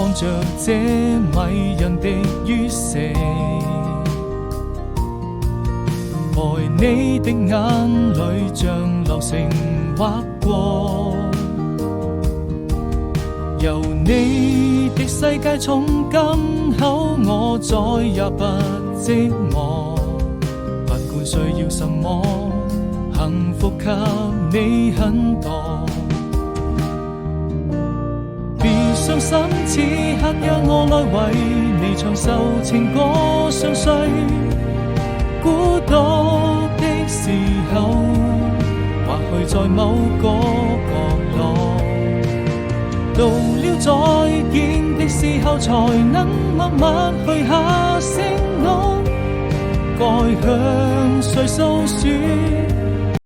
看着這迷人的於死，愛你的眼淚像流星劃過，由你的世界從今後我再也不寂寞，不管需要什麼，幸福給你很多。別傷心，此刻讓我來為你唱首情歌，相隨孤獨的時候，或許在某個角落，到了再見的時候，才能默默許下承諾，該向誰訴說